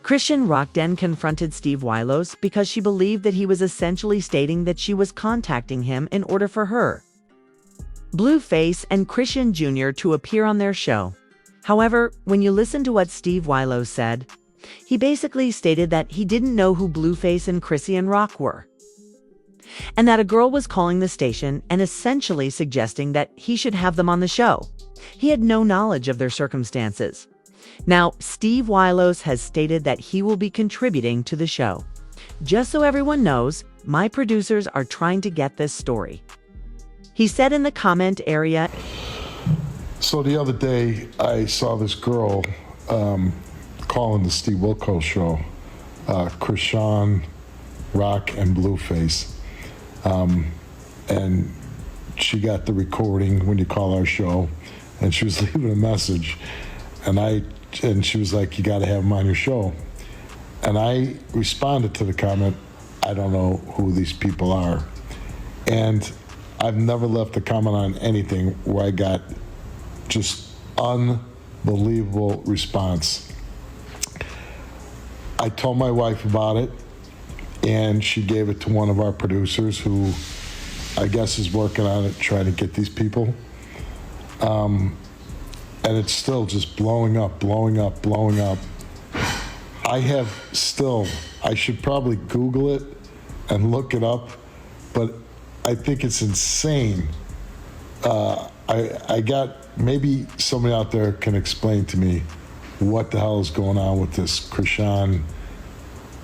Chrisean Rock then confronted Steve Wilkos because she believed that he was essentially stating that she was contacting him in order for her, Blueface, and Chrisean Jr. to appear on their show. However, when you listen to what Steve Wilkos said, he basically stated that he didn't know who Blueface and Chrisean Rock were, and that a girl was calling the station and essentially suggesting that he should have them on the show. He had no knowledge of their circumstances. Now, Steve Wilkos has stated that he will be contributing to the show. Just so everyone knows, my producers are trying to get this story. He said in the comment area, So the other day, I saw this girl calling the Steve Wilkos show, Chrisean Rock and Blueface. And she got the recording when you call our show, and she was leaving a message. And she was like, you got to have him on your show. And I responded to the comment, I don't know who these people are. And I've never left a comment on anything where I got just unbelievable response. I told my wife about it, and she gave it to one of our producers who I guess is working on it, trying to get these people. And it's still just blowing up, blowing up, blowing up. I should probably Google it and look it up, but I think it's insane. Maybe somebody out there can explain to me what the hell is going on with this Chrisean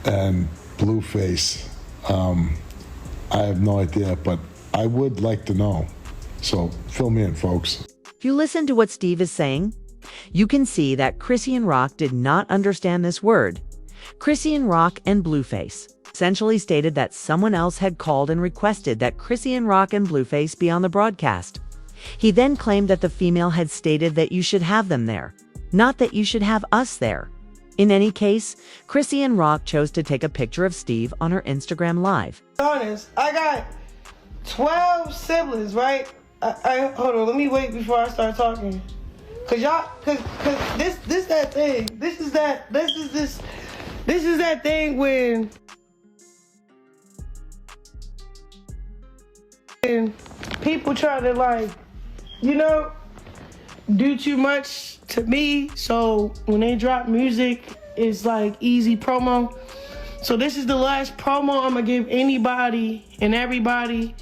and Blueface. I have no idea, but I would like to know. So fill me in, folks. if you listen to what Steve is saying, you can see that Chrisean Rock did not understand this word. Chrisean Rock and Blueface essentially stated that someone else had called and requested that Chrisean Rock and Blueface be on the broadcast. He then claimed that the female had stated that you should have them there, not that you should have us there. In any case, Chrisean Rock chose to take a picture of Steve on her Instagram Live. Honest, I got 12 siblings, right? Hold on, let me wait before I start talking. Cause this that thing. This is that thing when people try to, like, you know, do too much to me. So when they drop music, it's like easy promo. So this is the last promo I'm gonna give anybody and everybody.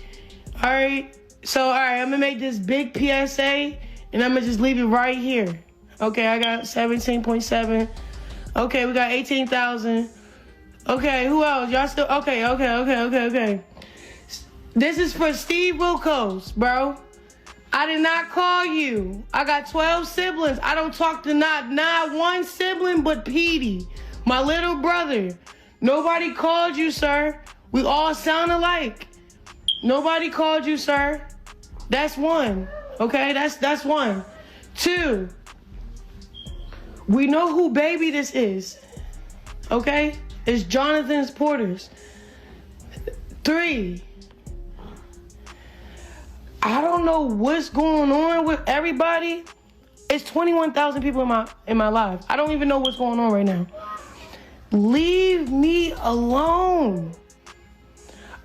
All right. So, all right, I'm gonna make this big PSA and I'm gonna just leave it right here. Okay, I got 17.7. Okay, we got 18,000. Okay, who else? Y'all still, okay. This is for Steve Wilkos, bro. I did not call you. I got 12 siblings. I don't talk to not one sibling but Petey, my little brother. Nobody called you, sir. We all sound alike. Nobody called you, sir. That's one. Okay, that's one. Two, we know who baby this is. Okay? It's Jonathan's Porters. Three, I don't know what's going on with everybody. It's 21,000 people in my life. I don't even know what's going on right now. Leave me alone.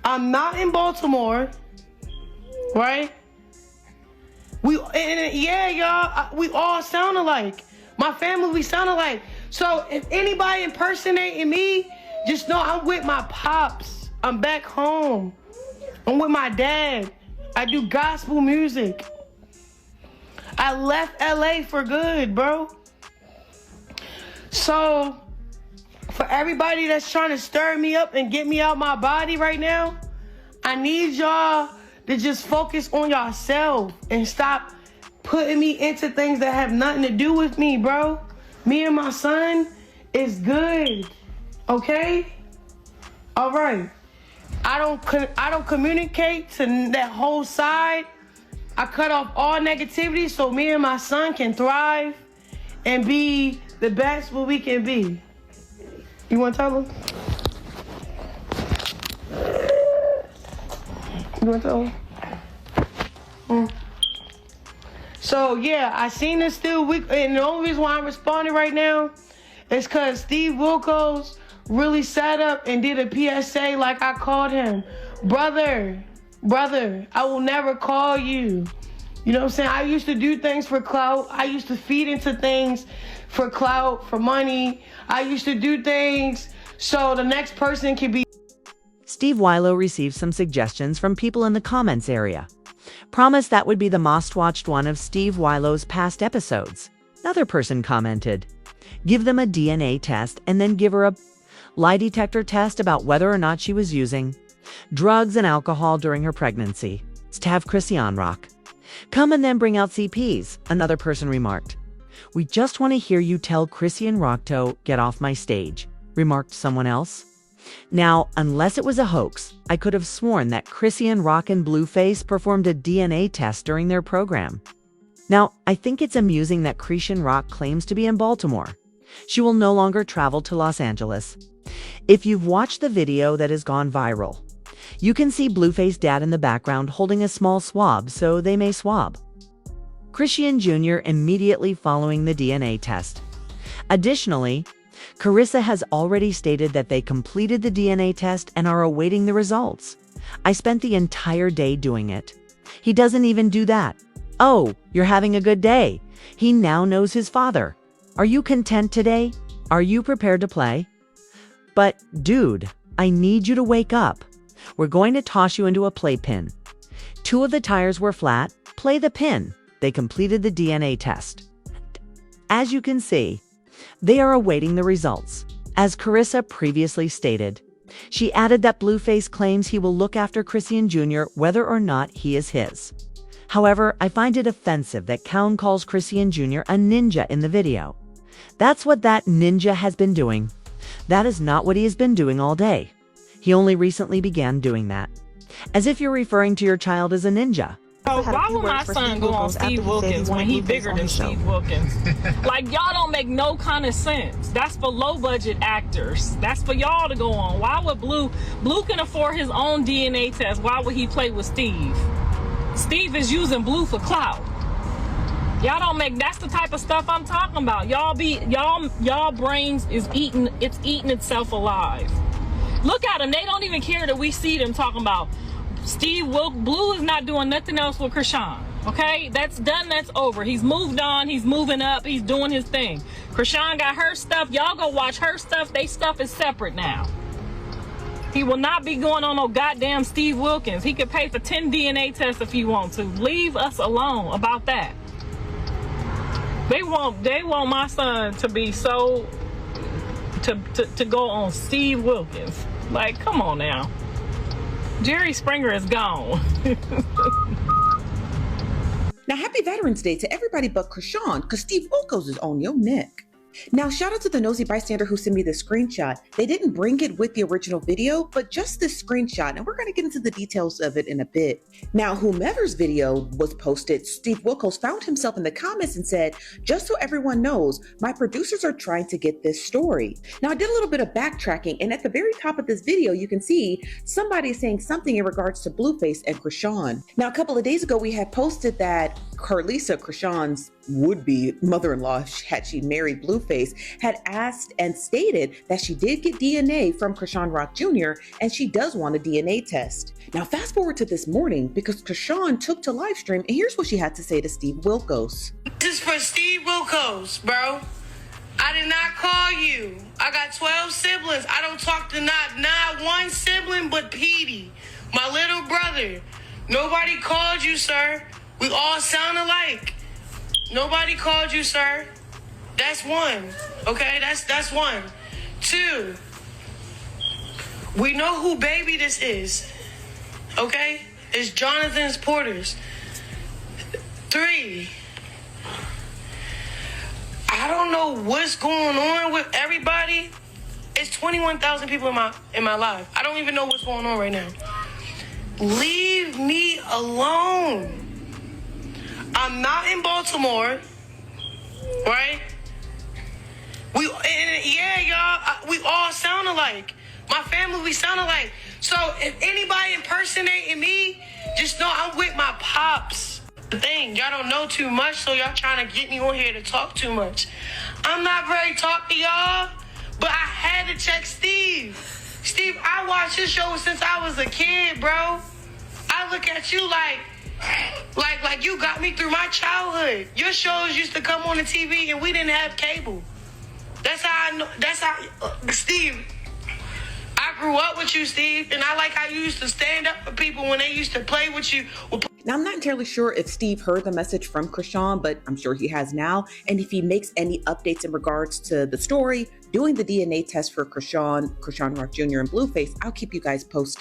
I'm not in Baltimore, right? Yeah, y'all, we all sound alike. My family, we sound alike. So if anybody impersonating me, just know I'm with my pops. I'm back home. I'm with my dad. I do gospel music. I left LA for good, bro. So for everybody that's trying to stir me up and get me out my body right now, I need y'all to just focus on yourself and stop putting me into things that have nothing to do with me, bro. Me and my son is good, okay? All right. I don't communicate to that whole side. I cut off all negativity so me and my son can thrive and be the best what we can be. You want to tell him? You want to tell him? So, yeah, I seen this still weak. And the only reason why I'm responding right now It's because Steve Wilkos really sat up and did a PSA like I called him. Brother, I will never call you. You know what I'm saying? I used to do things for clout. I used to feed into things for clout, for money. I used to do things so the next person can be. Steve Wilkos received some suggestions from people in the comments area. Promise that would be the most watched one of Steve Wilkos' past episodes. Another person commented, give them a DNA test and then give her a lie detector test about whether or not she was using drugs and alcohol during her pregnancy. It's to have Chrisean Rock. Come and then bring out CPs, another person remarked. We just want to hear you tell Chrisean Rock to get off my stage, remarked someone else. Now, unless it was a hoax, I could have sworn that Chrisean Rock and Blueface performed a DNA test during their program. Now, I think it's amusing that Chrisean Rock claims to be in Baltimore. She will no longer travel to Los Angeles. If you've watched the video that has gone viral, you can see Blueface dad in the background holding a small swab so they may swab Chrisean Jr. immediately following the DNA test. Additionally, Carissa has already stated that they completed the DNA test and are awaiting the results. I spent the entire day doing it. He doesn't even do that. Oh, you're having a good day. He now knows his father. Are you content today? Are you prepared to play? But, dude, I need you to wake up. We're going to toss you into a playpen. 2 of the tires were flat. Play the pin. They completed the DNA test. As you can see, they are awaiting the results. As Carissa previously stated, she added that Blueface claims he will look after Chrisean Jr. whether or not he is his. However, I find it offensive that Cowan calls Chrisean Jr. a ninja in the video. That's what that ninja has been doing. That is not what he has been doing all day. He only recently began doing that. As if you're referring to your child as a ninja. So why would my son go on Steve Wilkos when he bigger than Steve Wilkos? Like, y'all don't make no kind of sense. That's for low budget actors. That's for y'all to go on. Why would Blue can afford his own DNA test? Why would he play with Steve? Steve is using Blue for clout. Y'all don't make, that's the type of stuff I'm talking about. Y'all brains is eating itself alive. Look at them. They don't even care that we see them talking about Steve Wilkos. Blue is not doing nothing else with Chrisean. Okay? That's done. That's over. He's moved on. He's moving up. He's doing his thing. Chrisean got her stuff. Y'all go watch her stuff. They stuff is separate now. He will not be going on no goddamn Steve Wilkos. He could pay for 10 DNA tests if he wants to. Leave us alone about that. They want my son to be so to go on Steve Wilkos. Like, come on now. Jerry Springer is gone. Now, happy Veterans Day to everybody but Chrisean, because Steve Wilkos is on your neck. Now, shout out to the nosy bystander who sent me the screenshot. They didn't bring it with the original video, but just this screenshot, and we're going to get into the details of it in a bit. Now, whomever's video was posted, Steve Wilkos found himself in the comments and said, just so everyone knows, my producers are trying to get this story. Now, I did a little bit of backtracking, and at the very top of this video, you can see somebody saying something in regards to Blueface and Chrisean. Now, a couple of days ago, we had posted that Carlisa, Chrisean's would-be mother-in-law, had she married Blueface, had asked and stated that she did get DNA from Chrisean Rock Jr. and she does want a DNA test. Now fast forward to this morning, because Chrisean took to live stream, and here's what she had to say to Steve Wilkos. This is for Steve Wilkos, bro. I did not call you. I got 12 siblings. I don't talk to not one sibling but Petey, my little brother. Nobody called you, sir. We all sound alike. Nobody called you, sir. That's one. Okay, that's one. 2, we know who baby this is. Okay? It's Jonathan's Porter's. 3, I don't know what's going on with everybody. It's 21,000 people in my life. I don't even know what's going on right now. Leave me alone. I'm not in Baltimore, right? We all sound alike. My family, we sound alike. So if anybody impersonating me, just know I'm with my pops. The thing, y'all don't know too much, so y'all trying to get me on here to talk too much. I'm not very talk to y'all, but I had to check Steve. Steve, I watched his show since I was a kid, bro. I look at you like you got me through my childhood. Your shows used to come on the TV and we didn't have cable. That's how I know. That's how, Steve. I grew up with you, Steve, and I like how you used to stand up for people when they used to play with you. Now, I'm not entirely sure if Steve heard the message from Chrisean, but I'm sure he has now. And if he makes any updates in regards to the story, doing the DNA test for Chrisean Rock Jr. and Blueface, I'll keep you guys posted.